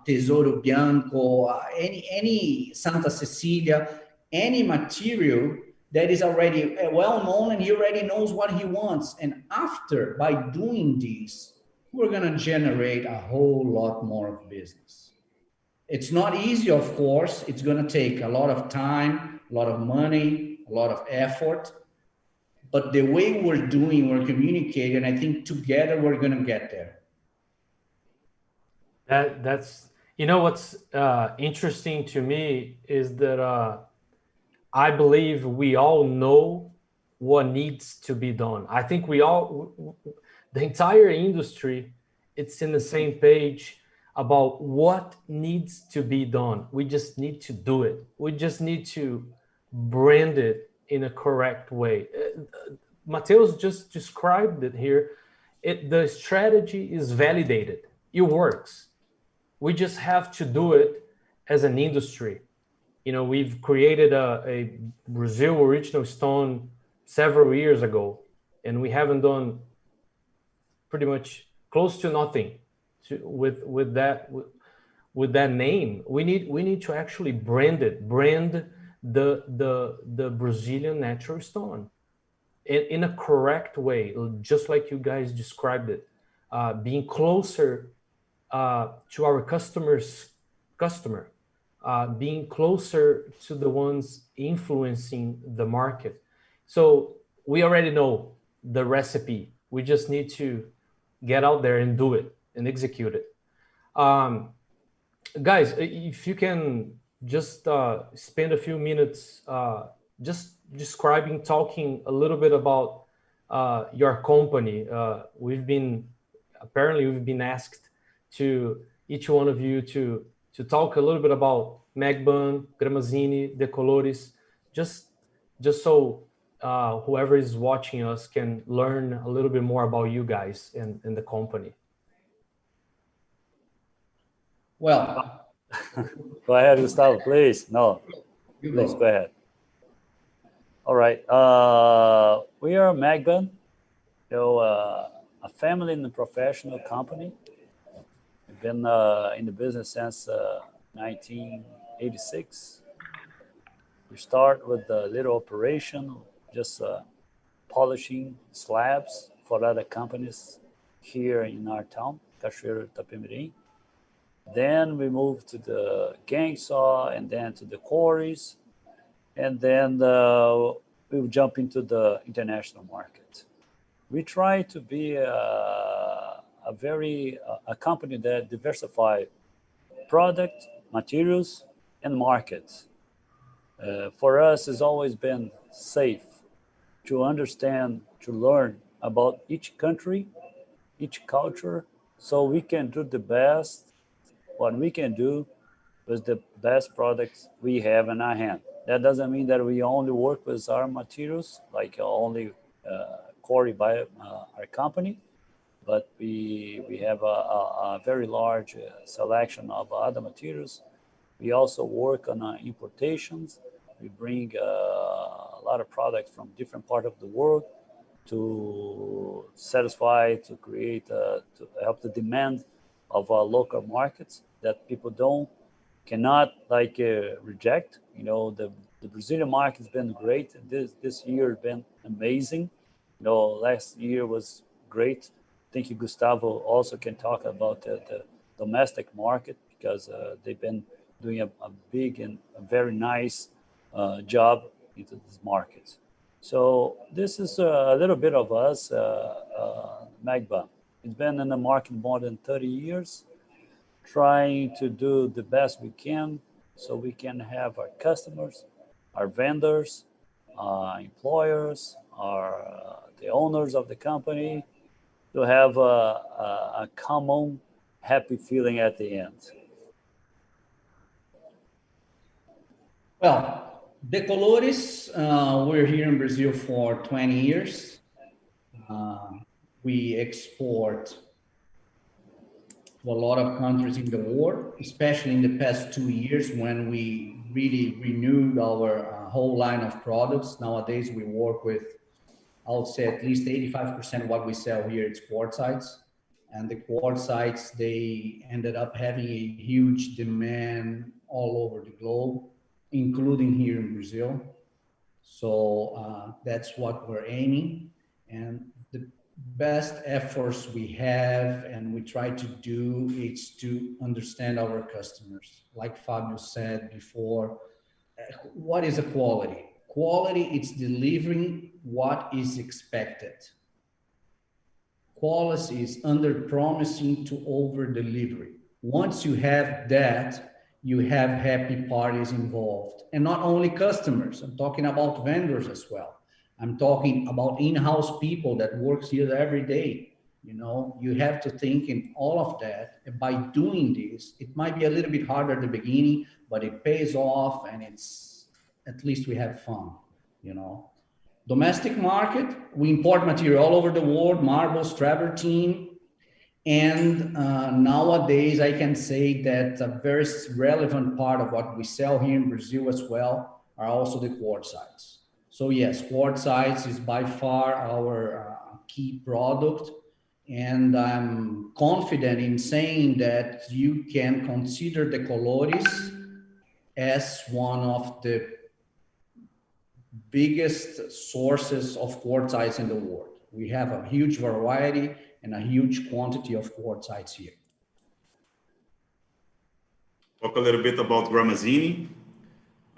Tesouro Bianco, any Santa Cecilia, any material that is already well known and he already knows what he wants. And after, by doing this, we're going to generate a whole lot more of business. It's not easy, of course. It's going to take a lot of time, a lot of money, a lot of effort. But the way we're doing, we're communicating, I think together we're going to get there. That's, you know, what's interesting to me is that I believe we all know what needs to be done. I think we all, the entire industry, it's in the same page about what needs to be done. We just need to do it. We just need to brand it in a correct way. Mateus just described it here. The strategy is validated. It works. We just have to do it as an industry. You know, we've created a Brazil original stone several years ago, and we haven't done pretty much close to nothing with that name. We need to actually brand the Brazilian natural stone in a correct way, just like you guys described it, being closer to our customer, being closer to the ones influencing the market. So we already know the recipe. We just need to get out there and do it and execute it. Guys, if you can just spend a few minutes just describing, talking a little bit about your company. We've been asked to each one of you to talk a little bit about Megban, Gramazini, De Colores, just so whoever is watching us can learn a little bit more about you guys and the company. Well, go ahead, Gustavo, please. No, please go ahead. All right. We are Megban, a family and professional company. We've been in the business since 1986. We start with a little operation, just polishing slabs for other companies here in our town, Cachoeiro, Itapemirim. Then we moved to the gang saw and then to the quarries. And then we jump into the international market. We try to be a company that diversify product, materials, and markets. For us, it's always been safe to understand, to learn about each country, each culture, so we can do the best what we can do with the best products we have in our hand. That doesn't mean that we only work with our materials, like only quarry by our company, but we have a very large selection of other materials. We also work on importations. We bring a lot of products from different parts of the world to satisfy, to create, to help the demand of our local markets that people cannot reject. You know, the The Brazilian market has been great. This year has been amazing. You know, last year was great. I think Gustavo also can talk about the domestic market, because they've been doing a big and a very nice job into this market. So this is a little bit of us, Magba. It's been in the market more than 30 years, trying to do the best we can so we can have our customers, our vendors, employers, the owners of the company, to have a common happy feeling at the end. Well, De Colores, we're here in Brazil for 20 years. We export to a lot of countries in the world, especially in the past 2 years when we really renewed our whole line of products. Nowadays, we work with, I would say, at least 85% of what we sell here is quartzites. And the quartzites, they ended up having a huge demand all over the globe, including here in Brazil. So that's what we're aiming. And the best efforts we have and we try to do is to understand our customers. Like Fabio said before, what is a quality? Quality is delivering what is expected. Quality is under promising to over delivery. Once you have that, you have happy parties involved, and not only customers. I'm talking about vendors as well. I'm talking about in-house people that works here every day. You know, you have to think in all of that. And by doing this, it might be a little bit harder at the beginning, but it pays off, and it's, at least we have fun, you know. Domestic market, we import material all over the world, marbles, travertine. And nowadays, I can say that a very relevant part of what we sell here in Brazil as well are also the quartzites. So yes, quartzites is by far our key product. And I'm confident in saying that you can consider the Colores as one of the biggest sources of quartzites in the world. We have a huge variety and a huge quantity of quartzites here. Talk a little bit about Gramazini.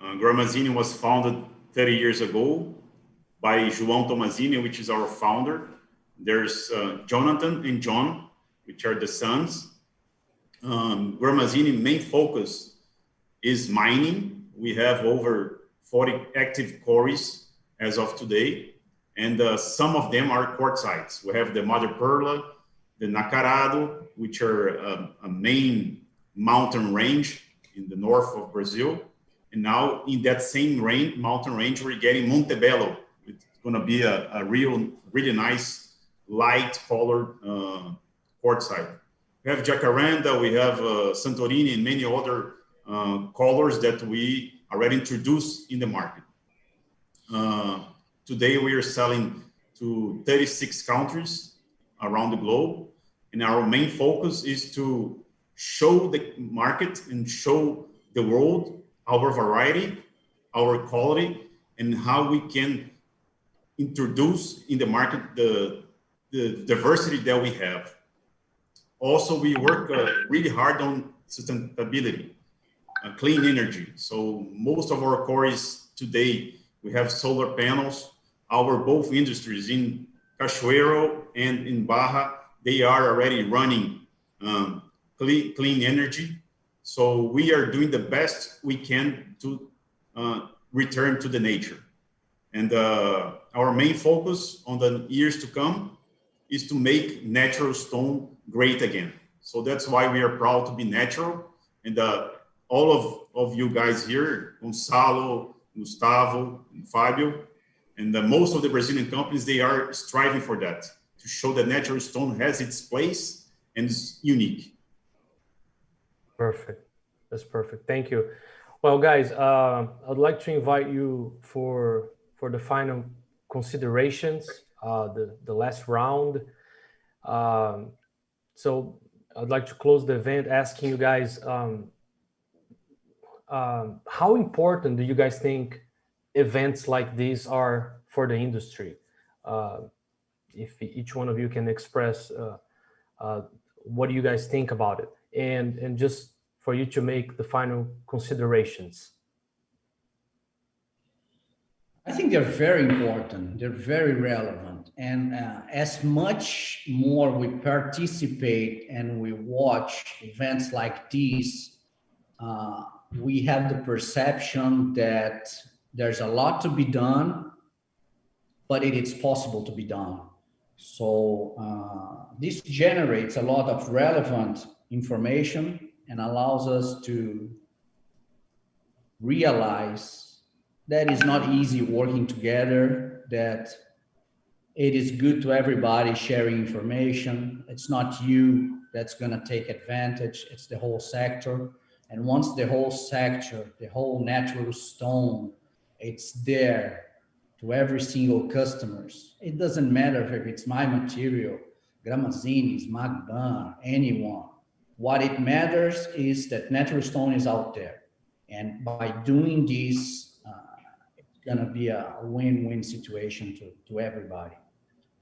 Gramazini was founded 30 years ago by João Tomazini, which is our founder. There's Jonathan and John, which are the sons. Gramazini main focus is mining. We have over 40 active quarries as of today. And some of them are quartzites. We have the Madre Perla, the Nacarado, which are a main mountain range in the north of Brazil. And now in that same mountain range, we're getting Montebello. It's gonna be a really nice light colored quartzite. We have Jacaranda, we have Santorini, and many other colors that we already introduced in the market. Today, we are selling to 36 countries around the globe. And our main focus is to show the market and show the world our variety, our quality, and how we can introduce in the market the diversity that we have. Also, we work really hard on sustainability, clean energy. So most of our quarries today, we have solar panels. Our both industries in Cachoeiro and in Barra, they are already running clean energy. So we are doing the best we can to return to the nature. And our main focus on the years to come is to make natural stone great again. So that's why we are proud to be natural. And all of you guys here, Gonçalo, Gustavo, and Fabio, and most of the Brazilian companies, they are striving for that, to show that natural stone has its place and is unique. Perfect. That's perfect. Thank you. Well, guys, I'd like to invite you for the final considerations, the last round. So I'd like to close the event asking you guys, how important do you guys think events like these are for the industry. If each one of you can express what do you guys think about it, and just for you to make the final considerations. I think they're very important. They're very relevant. And as much more we participate and we watch events like these, we have the perception that there's a lot to be done, but it is possible to be done. So this generates a lot of relevant information and allows us to realize that it's not easy working together, that it is good to everybody sharing information. It's not you that's going to take advantage, it's the whole sector. And once the whole sector, the whole natural stone, it's there to every single customers, it doesn't matter if it's my material, Gramazini's, Magban, anyone. What it matters is that natural stone is out there. And by doing this, going to be a win-win situation to everybody.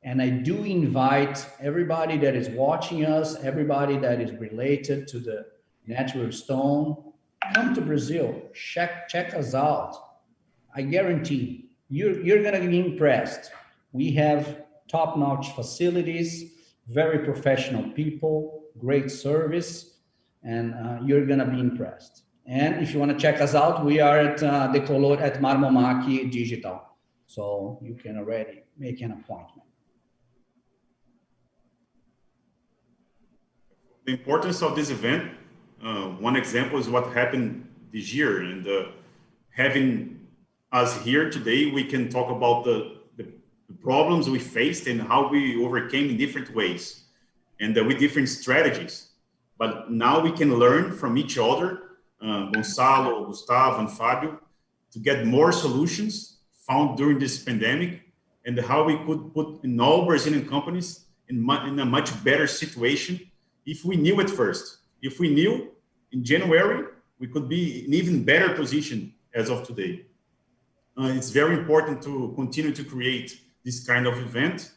And I do invite everybody that is watching us, everybody that is related to the natural stone, come to Brazil, check us out. I guarantee you're going to be impressed. We have top-notch facilities, very professional people, great service, and you're going to be impressed. And if you want to check us out, we are at the Color at Marmomac Digital. So you can already make an appointment. The importance of this event, one example is what happened this year. And having us here today, we can talk about the problems we faced and how we overcame in different ways and with different strategies. But now we can learn from each other, Gonçalo, Gustavo, and Fabio, to get more solutions found during this pandemic and how we could put in all Brazilian companies in a much better situation if we knew it first. If we knew in January, we could be in even better position as of today. It's very important to continue to create this kind of event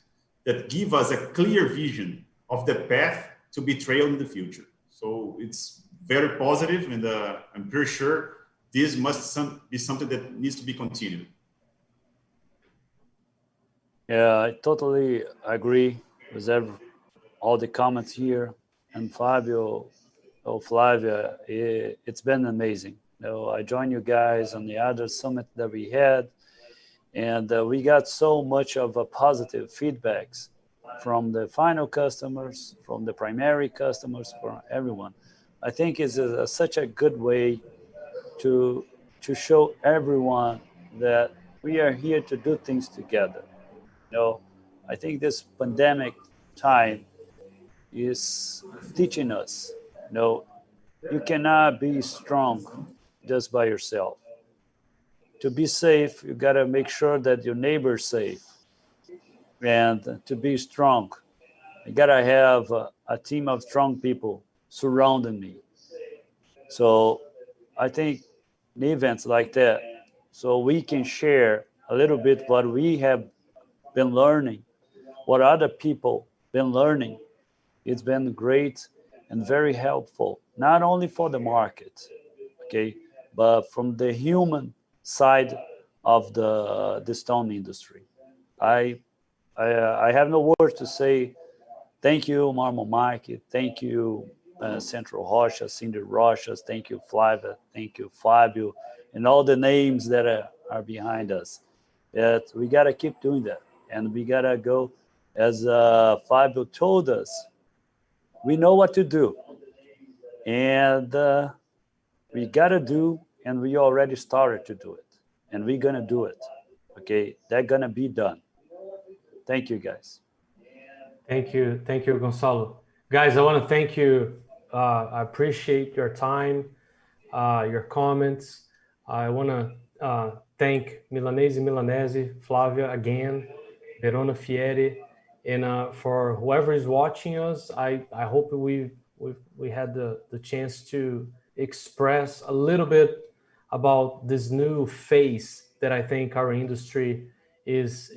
that give us a clear vision of the path to be trailed in the future. So it's very positive, and I'm pretty sure this must be something that needs to be continued. Yeah, I totally agree with all the comments here. And Flavia, it's been amazing. I joined you guys on the other summit that we had, and we got so much of a positive feedbacks from the final customers, from the primary customers, from everyone. I think it's such a good way to show everyone that we are here to do things together. I think this pandemic time is teaching us, you cannot be strong just by yourself. To be safe, you got to make sure that your neighbor's safe. And to be strong, you got to have a team of strong people surrounding me. So I think in events like that, so we can share a little bit what we have been learning, what other people been learning. It's been great and very helpful, not only for the market, okay, but from the human side of the stone industry. I have no words to say. Thank you, Marmomac. Thank you, Central Rochas, Cinder Rochas. Thank you, Flavia. Thank you, Fabio, and all the names that are behind us. That we got to keep doing that. And we got to go, as Fabio told us, we know what to do. And we got to do, and we already started to do it. And we're going to do it. Okay, they're going to be done. Thank you, guys. Thank you, Gonçalo. Guys, I want to thank you. I appreciate your time, your comments. I want to thank Milanese, Flavia again, Verona Fieri, and for whoever is watching us. I hope we had the chance to express a little bit about this new phase that I think our industry is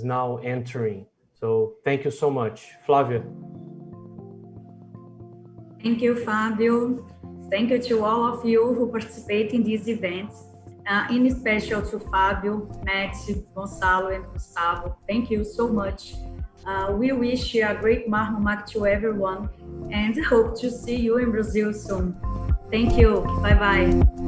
now entering. So thank you so much. Flávia. Thank you, Fabio. Thank you to all of you who participate in these events, in special to Fabio, Matt, Gonçalo, and Gustavo. Thank you so much. We wish you a great Marmomac to everyone and hope to see you in Brazil soon. Thank you. Bye-bye.